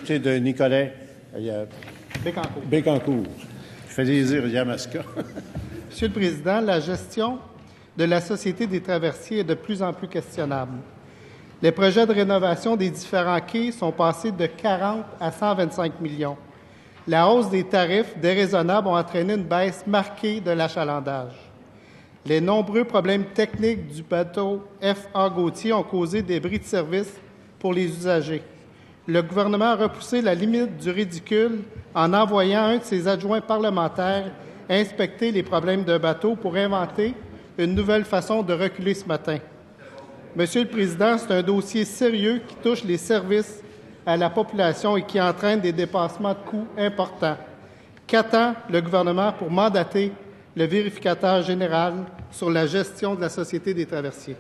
député de Nicolet, Bécancour. Je fais désir Yamaska. Monsieur le Président, la gestion de la Société des traversiers est de plus en plus questionnable. Les projets de rénovation des différents quais sont passés de 40 à 125 millions. La hausse des tarifs déraisonnables ont entraîné une baisse marquée de l'achalandage. Les nombreux problèmes techniques du bateau F.A. Gauthier ont causé des bris de service pour les usagers. Le gouvernement a repoussé la limite du ridicule en envoyant un de ses adjoints parlementaires inspecter les problèmes d'un bateau pour inventer une nouvelle façon de reculer ce matin. Monsieur le Président, c'est un dossier sérieux qui touche les services à la population et qui entraîne des dépassements de coûts importants. Qu'attend le gouvernement pour mandater le vérificateur général sur la gestion de la Société des traversiers?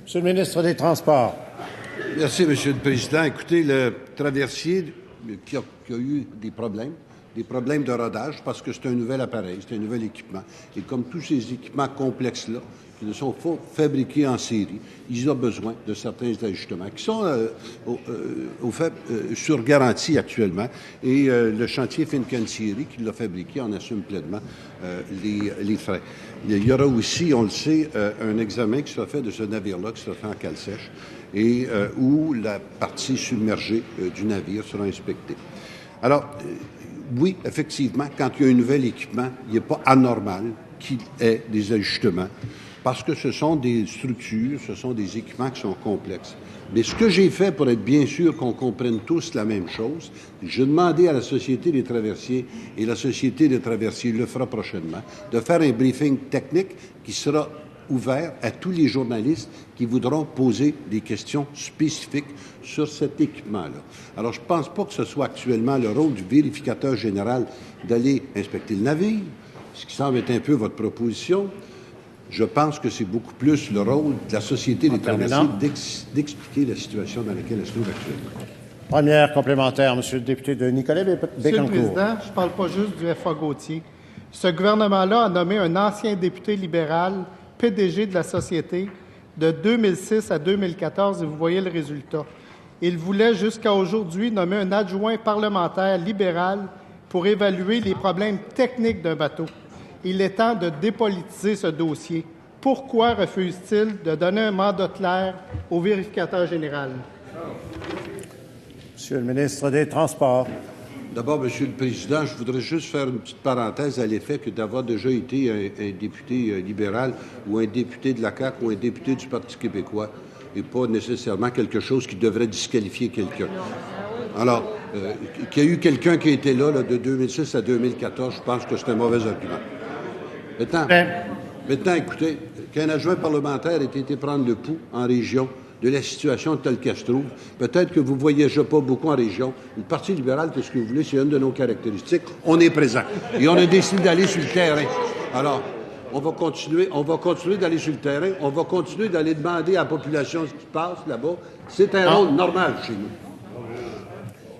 Monsieur le ministre des Transports. Merci, Monsieur le Président. Écoutez, le traversier qui a eu des problèmes de rodage parce que c'est un nouvel appareil, c'est un nouvel équipement. Et comme tous ces équipements complexes-là, qui ne sont pas fabriqués en série, ils ont besoin de certains ajustements qui sont sur garantie actuellement. Et le chantier Fincantieri qui l'a fabriqué en assume pleinement les frais. Il y aura aussi, on le sait, un examen qui sera fait de ce navire-là, qui sera fait en cale sèche, et où la partie submergée du navire sera inspectée. Alors, oui, effectivement, quand il y a un nouvel équipement, il n'est pas anormal qu'il y ait des ajustements, parce que ce sont des structures, ce sont des équipements qui sont complexes. Mais ce que j'ai fait pour être bien sûr qu'on comprenne tous la même chose, j'ai demandé à la Société des traversiers, et la Société des traversiers le fera prochainement, de faire un briefing technique qui sera ouvert à tous les journalistes qui voudront poser des questions spécifiques sur cet équipement-là. Alors, je ne pense pas que ce soit actuellement le rôle du vérificateur général d'aller inspecter le navire, ce qui semble être un peu votre proposition. Je pense que c'est beaucoup plus le rôle de la Société des traversiers d'expliquer la situation dans laquelle elle se trouve actuellement. Première complémentaire, Monsieur le député de Nicolet Bécancour. Monsieur le Président, je ne parle pas juste du F.A. Gauthier. Ce gouvernement-là a nommé un ancien député libéral PDG de la Société de 2006 à 2014 et vous voyez le résultat. Il voulait jusqu'à aujourd'hui nommer un adjoint parlementaire libéral pour évaluer les problèmes techniques d'un bateau. Il est temps de dépolitiser ce dossier. Pourquoi refuse-t-il de donner un mandat clair au vérificateur général? Monsieur le ministre des Transports. D'abord, Monsieur le Président, je voudrais juste faire une petite parenthèse à l'effet que d'avoir déjà été un député libéral ou un député de la CAQ ou un député du Parti québécois n'est pas nécessairement quelque chose qui devrait disqualifier quelqu'un. Alors, qu'il y a eu quelqu'un qui a été là de 2006 à 2014, je pense que c'est un mauvais argument. Maintenant, écoutez, qu'un adjoint parlementaire ait été prendre le pouls en région de la situation telle qu'elle se trouve. Peut-être que vous ne voyagez pas beaucoup en région. Le Parti libéral, qu'est-ce que vous voulez, c'est une de nos caractéristiques. On est présent. Et on a décidé d'aller sur le terrain. Alors, on va continuer d'aller sur le terrain. On va continuer d'aller demander à la population ce qui se passe là-bas. C'est un rôle normal chez nous.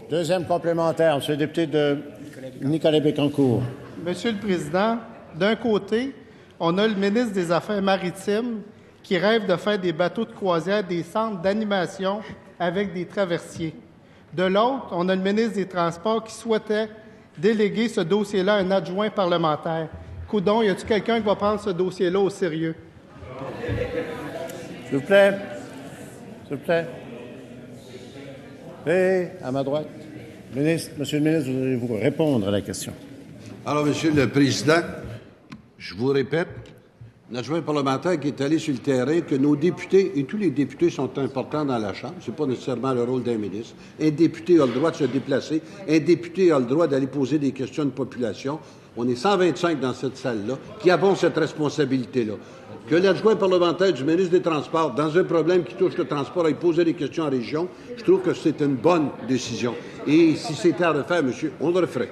Deuxième complémentaire, Monsieur le député de Nicolet Bécancour. Monsieur le Président, d'un côté, on a le ministre des Affaires maritimes qui rêve de faire des bateaux de croisière, des centres d'animation avec des traversiers. De l'autre, on a le ministre des Transports qui souhaitait déléguer ce dossier-là à un adjoint parlementaire. Coudon, y a-t-il quelqu'un qui va prendre ce dossier-là au sérieux? S'il vous plaît. S'il vous plaît. Et à ma droite. Monsieur le ministre, vous allez vous répondre à la question. Alors, Monsieur le Président, je vous répète, un adjoint parlementaire qui est allé sur le terrain, que nos députés, et tous les députés sont importants dans la Chambre, ce n'est pas nécessairement le rôle d'un ministre. Un député a le droit de se déplacer, un député a le droit d'aller poser des questions de population. On est 125 dans cette salle-là qui avons cette responsabilité-là. Que l'adjoint parlementaire du ministre des Transports, dans un problème qui touche le transport, aille poser des questions en région, je trouve que c'est une bonne décision. Et si c'était à refaire, monsieur, on le referait.